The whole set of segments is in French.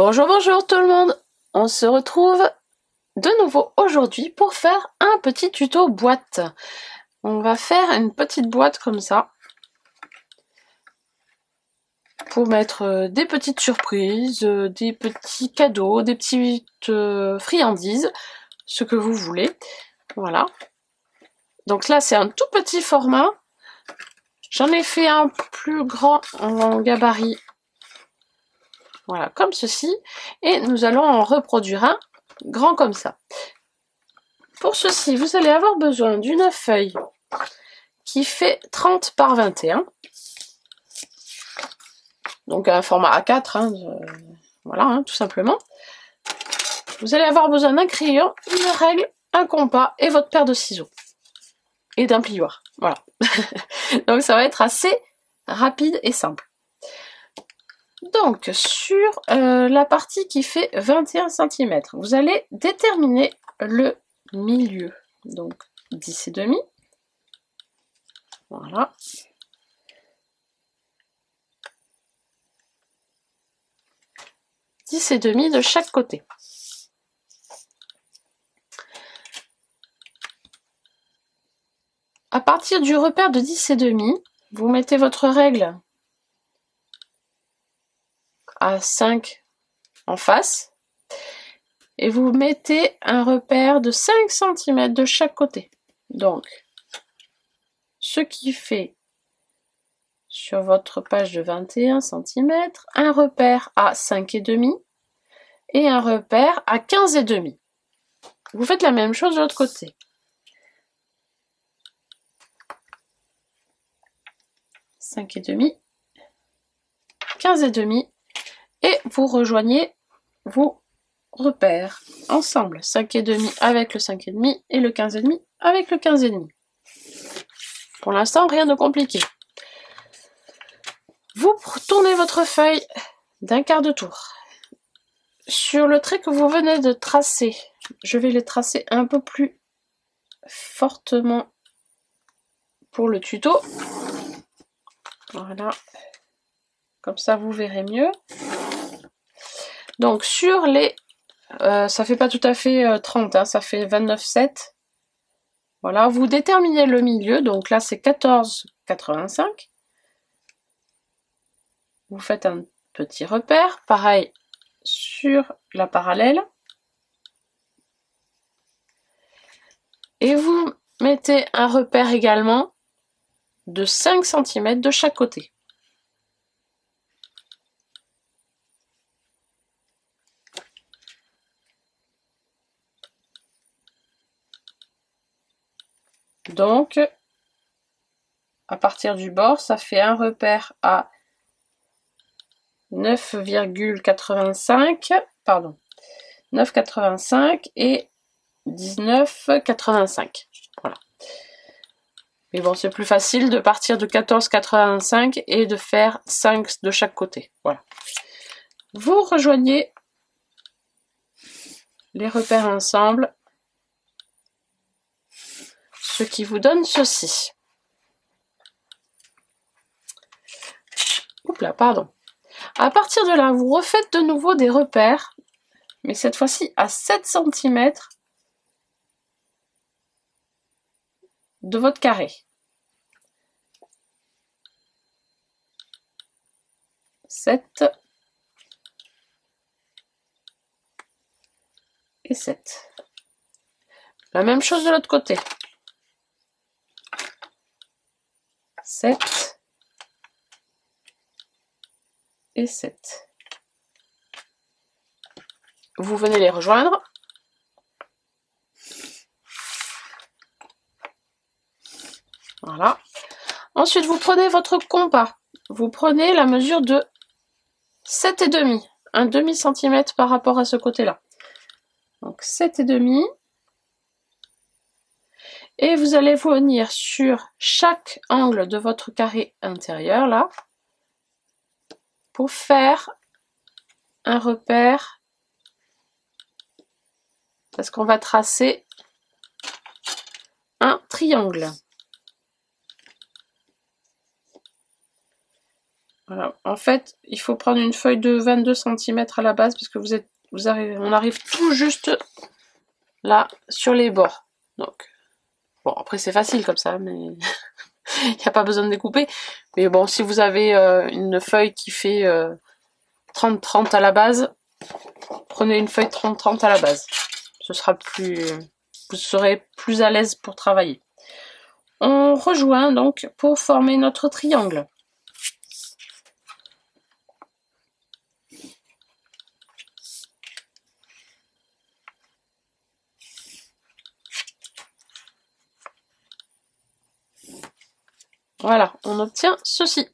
Bonjour, bonjour tout le monde. On se retrouve de nouveau aujourd'hui pour faire un petit tuto boîte. On va faire une petite boîte comme ça pour mettre des petites surprises, des petits cadeaux, des petites friandises, ce que vous voulez. Voilà. Donc là, c'est un tout petit format. J'en ai fait un plus grand en gabarit. Voilà, comme ceci. Et nous allons en reproduire un grand comme ça. Pour ceci, vous allez avoir besoin d'une feuille qui fait 30 par 21. Donc un format A4, hein, voilà, hein, tout simplement. Vous allez avoir besoin d'un crayon, une règle, un compas et votre paire de ciseaux. Et d'un plioir, voilà. Donc ça va être assez rapide et simple. Donc sur la partie qui fait 21 cm, vous allez déterminer le milieu. Donc 10,5. Voilà. 10,5 de chaque côté. À partir du repère de 10,5, vous mettez votre règle à 5 en face et vous mettez un repère de 5 cm de chaque côté. Donc, ce qui fait sur votre page de 21 cm, un repère à 5,5 et un repère à 15,5. Vous faites la même chose de l'autre côté. « 5,5, 15,5 et vous rejoignez vos repères ensemble. 5,5 avec le 5,5 et le 15,5 avec le 15,5. Pour l'instant, rien de compliqué. Vous tournez votre feuille d'un quart de tour. Sur le trait que vous venez de tracer, je vais les tracer un peu plus fortement pour le tuto. Voilà. Comme ça, vous verrez mieux. Donc, sur les... ça fait pas tout à fait 30, hein, ça fait 29,7. Voilà, vous déterminez le milieu. Donc là, c'est 14,85. Vous faites un petit repère. Pareil sur la parallèle. Et vous mettez un repère également de 5 cm de chaque côté. Donc, à partir du bord, ça fait un repère à 9,85, pardon, 9,85 et 19,85. Voilà. Mais bon, c'est plus facile de partir de 14,85 et de faire 5 de chaque côté. Voilà. Vous rejoignez les repères ensemble, ce qui vous donne ceci. Oups là, pardon. À partir de là, vous refaites de nouveau des repères, mais cette fois-ci à 7 cm de votre carré. 7 et 7. La même chose de l'autre côté. 7 et 7. Vous venez les rejoindre. Voilà. Ensuite, vous prenez votre compas. Vous prenez la mesure de 7,5, un demi-centimètre par rapport à ce côté-là. Donc 7,5. Et vous allez venir sur chaque angle de votre carré intérieur, là, pour faire un repère, parce qu'on va tracer un triangle. Voilà. En fait, il faut prendre une feuille de 22 cm à la base, parce que on arrive tout juste là sur les bords. Donc, bon, après c'est facile comme ça, mais il n'y a pas besoin de découper. Mais bon, si vous avez une feuille qui fait 30-30 à la base, prenez une feuille 30-30 à la base. Ce sera vous serez plus à l'aise pour travailler. On rejoint donc pour former notre triangle. Voilà, on obtient ceci.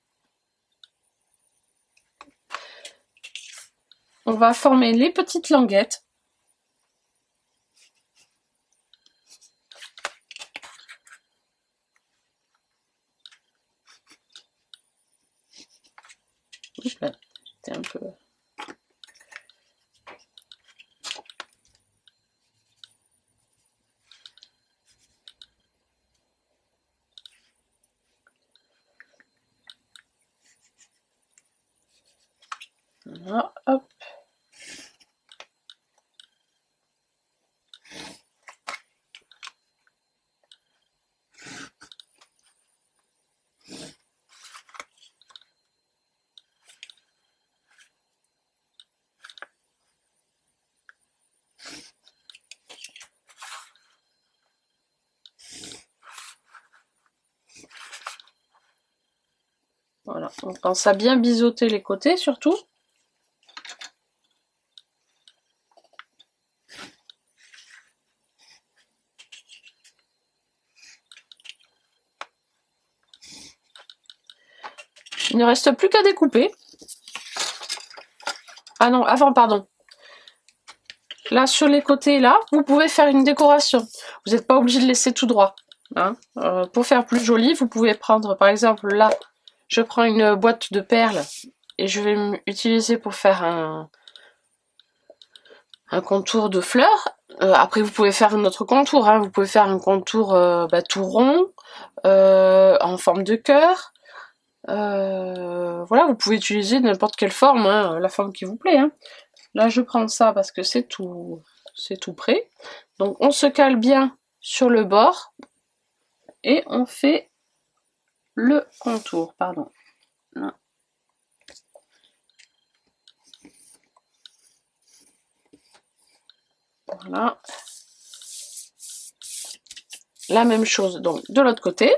On va former les petites languettes. C'était un peu... Voilà, hop. Voilà, on pense à bien biseauter les côtés surtout. Il ne reste plus qu'à découper. Ah non, avant, pardon. Là, sur les côtés, là, vous pouvez faire une décoration. Vous n'êtes pas obligé de laisser tout droit. Hein. Pour faire plus joli, vous pouvez prendre, par exemple, là, je prends une boîte de perles et je vais m'utiliser pour faire un contour de fleurs. Après, vous pouvez faire un autre contour. Hein. Vous pouvez faire un contour tout rond, en forme de cœur. Voilà, vous pouvez utiliser n'importe quelle forme, hein, la forme qui vous plaît. Hein. Là, je prends ça parce que c'est tout prêt. Donc, on se cale bien sur le bord et on fait le contour. Pardon. Là. Voilà. La même chose donc de l'autre côté.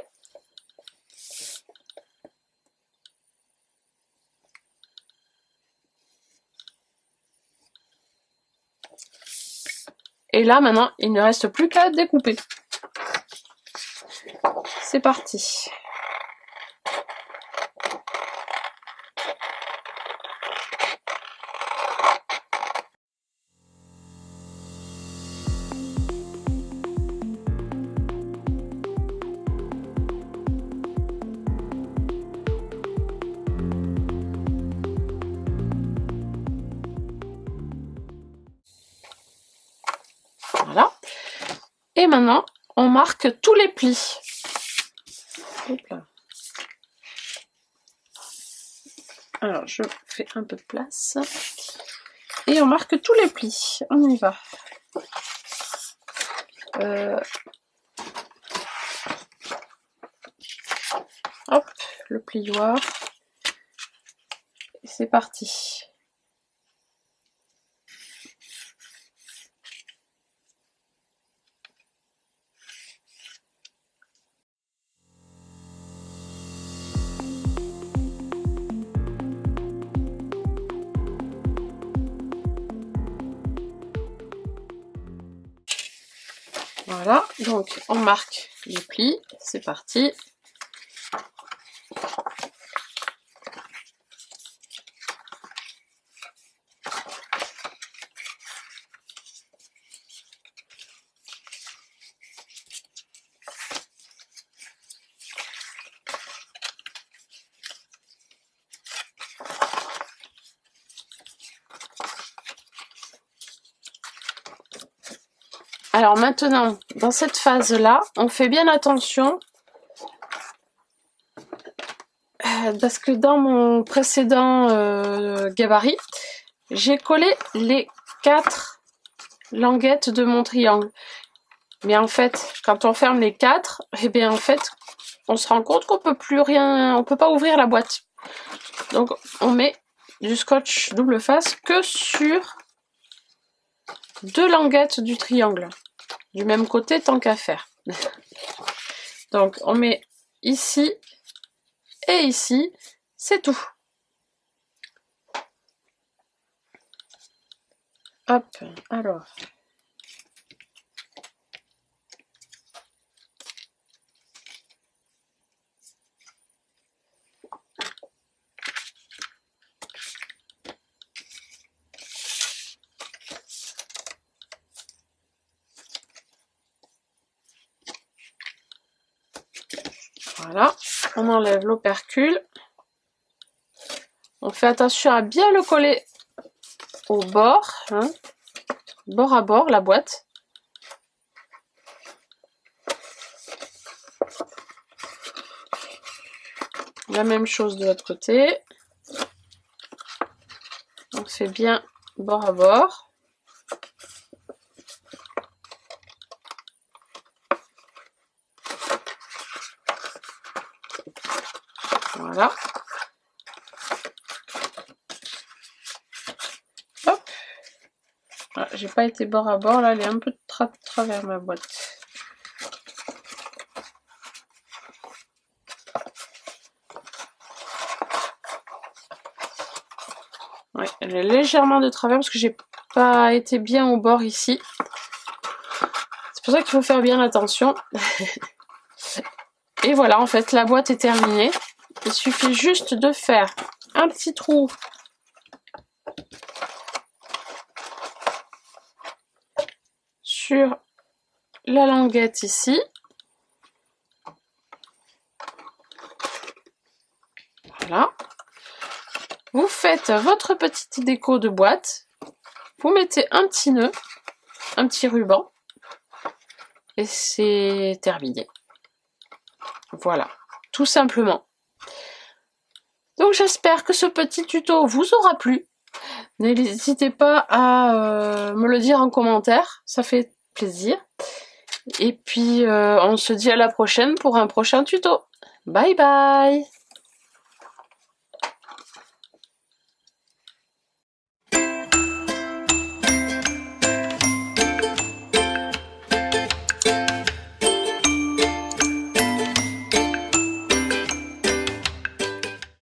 Et là, maintenant, il ne reste plus qu'à découper. C'est parti. Voilà. Et maintenant, on marque tous les plis. Hop là. Alors, je fais un peu de place. Et on marque tous les plis. On y va. Hop, le plioir. Et c'est parti. Voilà, donc on marque les plis, c'est parti. Alors maintenant, dans cette phase-là, on fait bien attention parce que dans mon précédent gabarit, j'ai collé les 4 languettes de mon triangle. Mais en fait, quand on ferme les 4, et bien en fait, on se rend compte qu'on peut plus rien, on peut pas ouvrir la boîte. Donc on met du scotch double face que sur 2 languettes du triangle, du même côté tant qu'à faire. Donc on met ici et ici, c'est tout. Hop, alors. Voilà, on enlève l'opercule. On fait attention à bien le coller au bord, hein, bord à bord, la boîte. La même chose de l'autre côté. On fait bien bord à bord. Voilà. Hop. Ah, j'ai pas été bord à bord, là, elle est un peu de travers ma boîte. Ouais, elle est légèrement de travers parce que j'ai pas été bien au bord ici. C'est pour ça qu'il faut faire bien attention. Et voilà, en fait, la boîte est terminée. Il suffit juste de faire un petit trou sur la languette ici. Voilà. Vous faites votre petite déco de boîte. Vous mettez un petit nœud, un petit ruban. Et c'est terminé. Voilà, tout simplement. Donc j'espère que ce petit tuto vous aura plu. N'hésitez pas à me le dire en commentaire, ça fait plaisir. Et puis on se dit à la prochaine pour un prochain tuto. Bye bye!